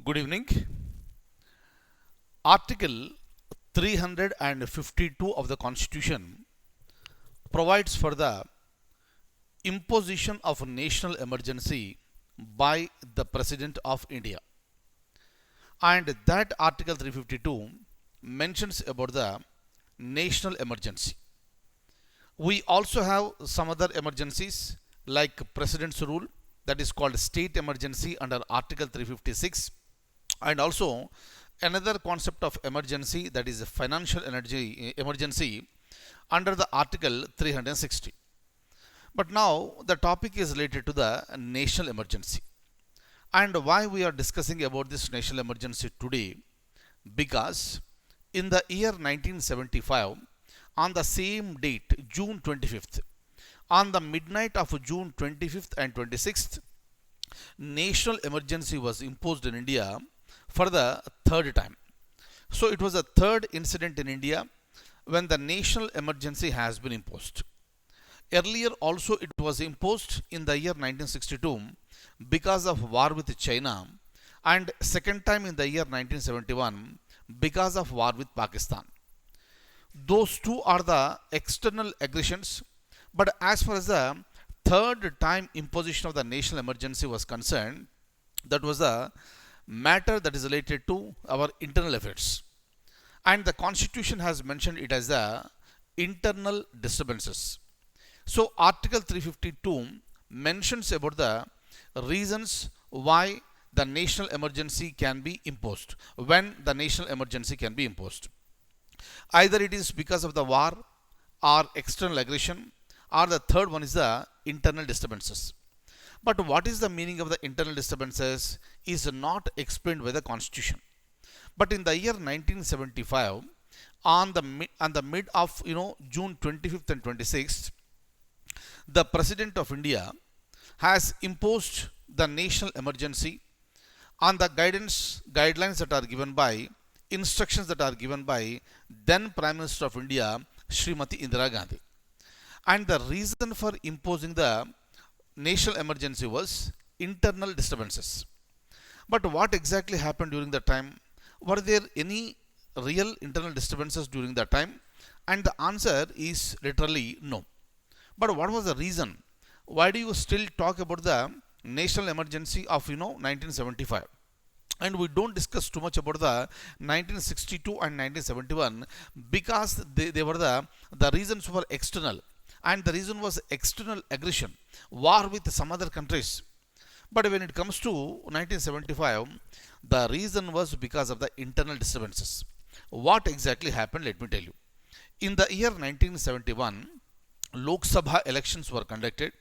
Good evening. Article 352 of the Constitution provides for the imposition of a national emergency by the President of India. And that Article 352 mentions about the national emergency. We also have some other emergencies like President's rule, that is called state emergency under Article 356, and also another concept of emergency, that is financial emergency under the Article 360. But now the topic is related to the national emergency. And why we are discussing about this national emergency today? Because in the year 1975, on the same date, June 25th, on the midnight of June 25th and 26th, national emergency was imposed in India for the third time. So it was a third incident in India when the national emergency has been imposed. Earlier also it was imposed in the year 1962 because of war with China, and second time in the year 1971 because of war with Pakistan. Those two are the external aggressions, but as far as the third time imposition of the national emergency was concerned, that was a matter that is related to our internal affairs. And the Constitution has mentioned it as the internal disturbances. So Article 352 mentions about the reasons why the national emergency can be imposed, when the national emergency can be imposed. Either it is because of the war or external aggression, or the third one is the internal disturbances. But what is the meaning of the internal disturbances is not explained by the Constitution. But in the year 1975, on the mid of June 25th and 26th, the President of India has imposed the national emergency on the guidelines that are given by, instructions that are given by then Prime Minister of India, Srimati Indira Gandhi. And the reason for imposing the national emergency was internal disturbances. But what exactly happened during that time? Were there any real internal disturbances during that time? And the answer is literally no. But what was the reason? Why do you still talk about the national emergency of 1975? And we don't discuss too much about the 1962 and 1971 because they were the reasons were external, and the reason was external aggression, war with some other countries. But when it comes to 1975, the reason was because of the internal disturbances. What exactly happened? Let me tell you. In the year 1971, Lok Sabha elections were conducted.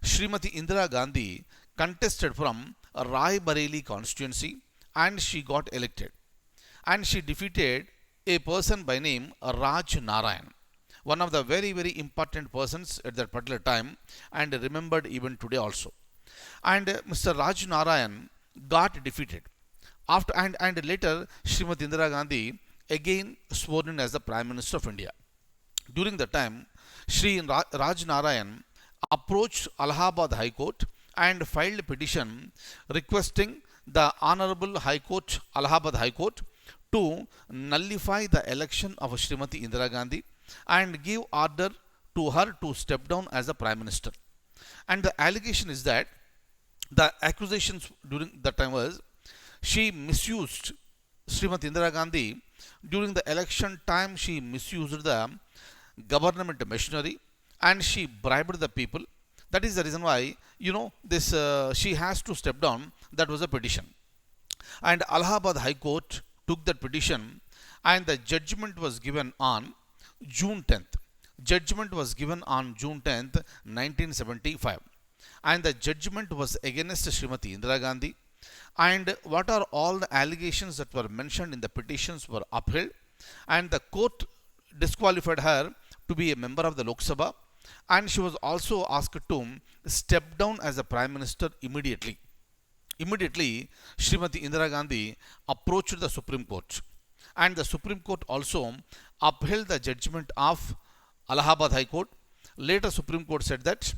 Srimati Indira Gandhi contested from Rai Bareli constituency and she got elected. And she defeated a person by name Raj Narayan, one of the very, very important persons at that particular time and remembered even today also. And Mr. Raj Narayan got defeated. And later Srimati Indira Gandhi again sworn in as the Prime Minister of India. During the time, Raj Narayan approached Allahabad High Court and filed a petition requesting the Honorable High Court, Allahabad High Court, to nullify the election of Srimati Indira Gandhi and give order to her to step down as the Prime Minister. And the allegation is that the accusations during that time was she misused Srimati Indira Gandhi during the election time. She misused the government machinery and she bribed the people. That is the reason why this she has to step down. That was a petition, and Allahabad High Court took that petition, and the judgment was given on June 10th. Judgment was given on June 10th, 1975, and the judgment was against Srimati Indira Gandhi. And what are all the allegations that were mentioned in the petitions were upheld, and the court disqualified her to be a member of the Lok Sabha, and she was also asked to step down as a Prime Minister immediately. Immediately, Srimati Indira Gandhi approached the Supreme Court, and the Supreme Court also upheld the judgment of Allahabad High Court. Later, Supreme Court said that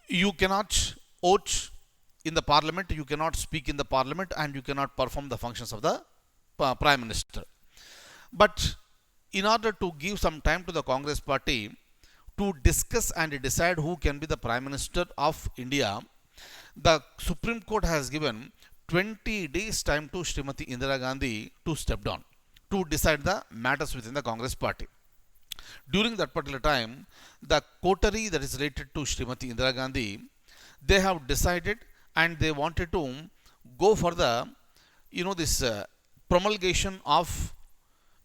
you cannot vote in the parliament, you cannot speak in the parliament and you cannot perform the functions of the prime minister. But in order to give some time to the Congress party to discuss and decide who can be the prime minister of India, the Supreme Court has given 20 days time to Srimati Indira Gandhi to step down to decide the matters within the Congress party. During that particular time, the coterie that is related to Srimati Indira Gandhi, they have decided and they wanted to go for the, this promulgation of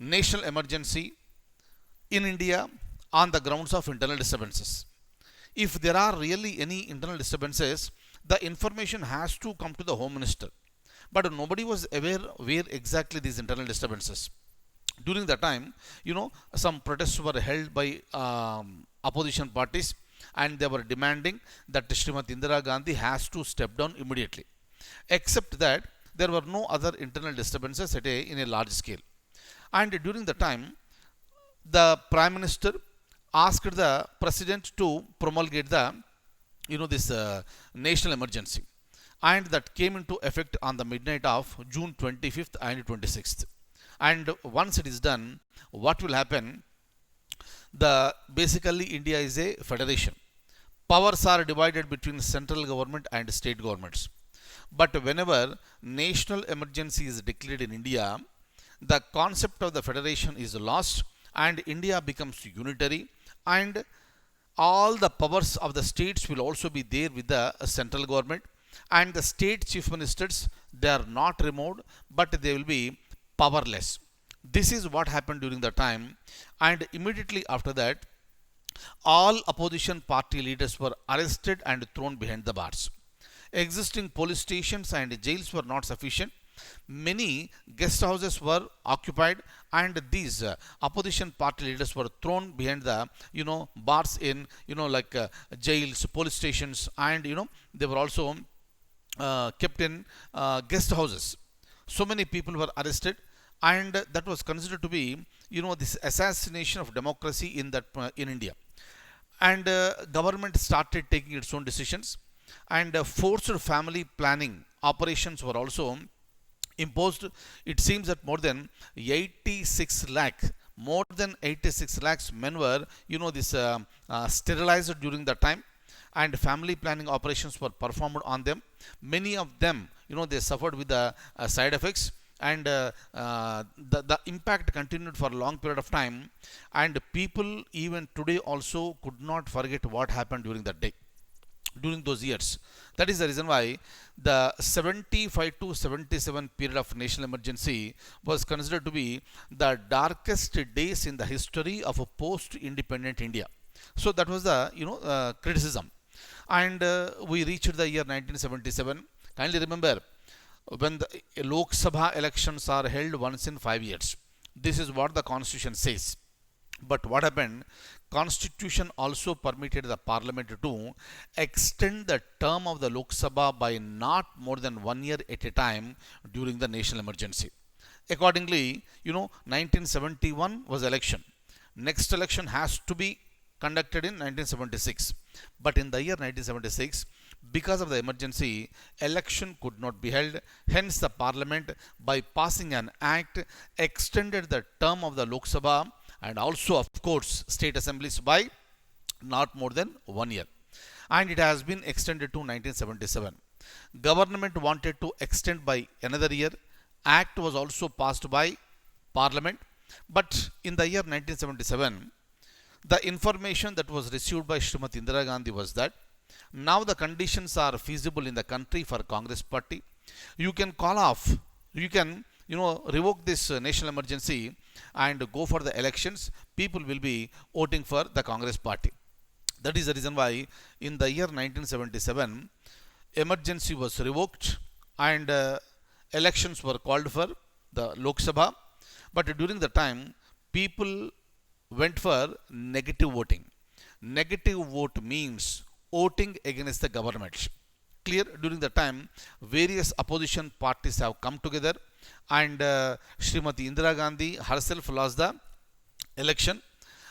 national emergency in India on the grounds of internal disturbances. If there are really any internal disturbances, the information has to come to the Home Minister. But nobody was aware where exactly these internal disturbances. During that time, some protests were held by opposition parties and they were demanding that Srimati Indira Gandhi has to step down immediately. Except that there were no other internal disturbances in a large scale. And during the time, the Prime Minister asked the President to promulgate the, this national emergency. And that came into effect on the midnight of June 25th and 26th. And once it is done, what will happen? Basically India is a federation. Powers are divided between central government and state governments. But whenever national emergency is declared in India, the concept of the federation is lost and India becomes unitary, and all the powers of the states will also be there with the central government, and the state chief ministers, they are not removed but they will be powerless. This is what happened during the time, and immediately after that all opposition party leaders were arrested and thrown behind the bars. Existing police stations and jails were not sufficient. Many guest houses were occupied and these opposition party leaders were thrown behind the bars in jails, police stations, and they were also kept in guest houses. So many people were arrested, and that was considered to be this assassination of democracy in India. And government started taking its own decisions, and forced family planning operations were also imposed. It seems that more than 86 lakhs men were sterilized during that time, and family planning operations were performed on them. Many of them they suffered with the side effects, and the impact continued for a long period of time, and people even today also could not forget what happened during that day, during those years. That is the reason why the 75 to 77 period of national emergency was considered to be the darkest days in the history of a post-independent India. So that was the criticism, and we reached the year 1977. Kindly remember, when the Lok Sabha elections are held once in 5 years. This is what the constitution says. But what happened? Constitution also permitted the parliament to extend the term of the Lok Sabha by not more than 1 year at a time during the national emergency. Accordingly, 1971 was election. Next election has to be conducted in 1976. But in the year 1976, because of the emergency, election could not be held. Hence, the parliament, by passing an act, extended the term of the Lok Sabha and also, of course, state assemblies by not more than 1 year. And it has been extended to 1977. Government wanted to extend by another year. Act was also passed by parliament. But in the year 1977, the information that was received by Srimati Indira Gandhi was that now the conditions are feasible in the country for Congress party. You can call off, you can revoke this national emergency and go for the elections. People will be voting for the Congress party. That is the reason why in the year 1977, emergency was revoked and elections were called for the Lok Sabha. But during the time, people went for negative voting. Negative vote means voting against the government. Clear? During the time, various opposition parties have come together, and Srimati Indira Gandhi herself lost the election,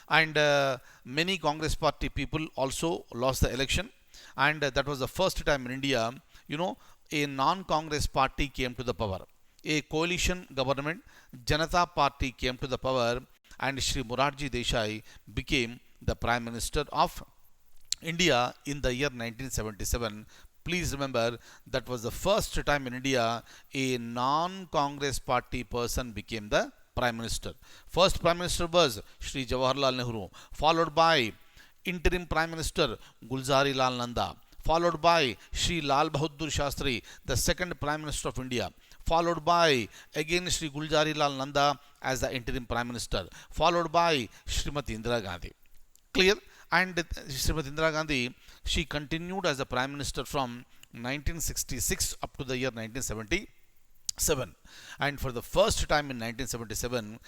and many Congress party people also lost the election, and that was the first time in India a non-Congress party came to the power. A coalition government, Janata Party came to the power, and Shri Morarji Desai became the Prime Minister of India in the year 1977. Please remember that was the first time in India a non-Congress party person became the Prime Minister. First Prime Minister was Shri Jawaharlal Nehru, followed by interim Prime Minister Gulzari Lal Nanda, followed by Shri Lal Bahadur Shastri, the second Prime Minister of India, followed by again Shri Gulzari Lal Nanda as the interim Prime Minister, followed by Srimati Indira Gandhi. Clear? And Srimati Indira Gandhi, she continued as the Prime Minister from 1966 up to the year 1977. And for the first time in 1977,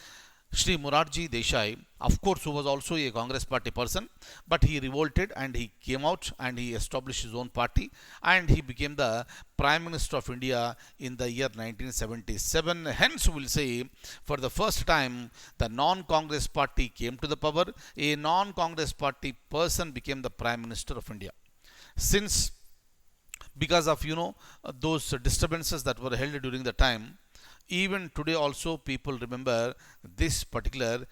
Shri Morarji Desai, of course, who was also a Congress party person, but he revolted and he came out and he established his own party and he became the Prime Minister of India in the year 1977. Hence, we will say, for the first time, the non-Congress party came to the power. A non-Congress party person became the Prime Minister of India. Since, because of those disturbances that were held during the time, even today also people remember this particular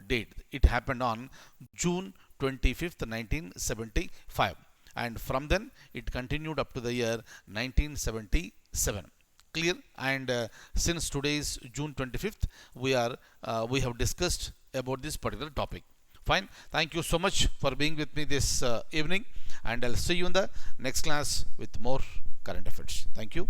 date. It happened on June 25th 1975, and from then it continued up to the year 1977. Clear? And since today is June 25th, we have discussed about this particular topic. Fine. Thank you so much for being with me this evening, and I'll see you in the next class with more current affairs. Thank you.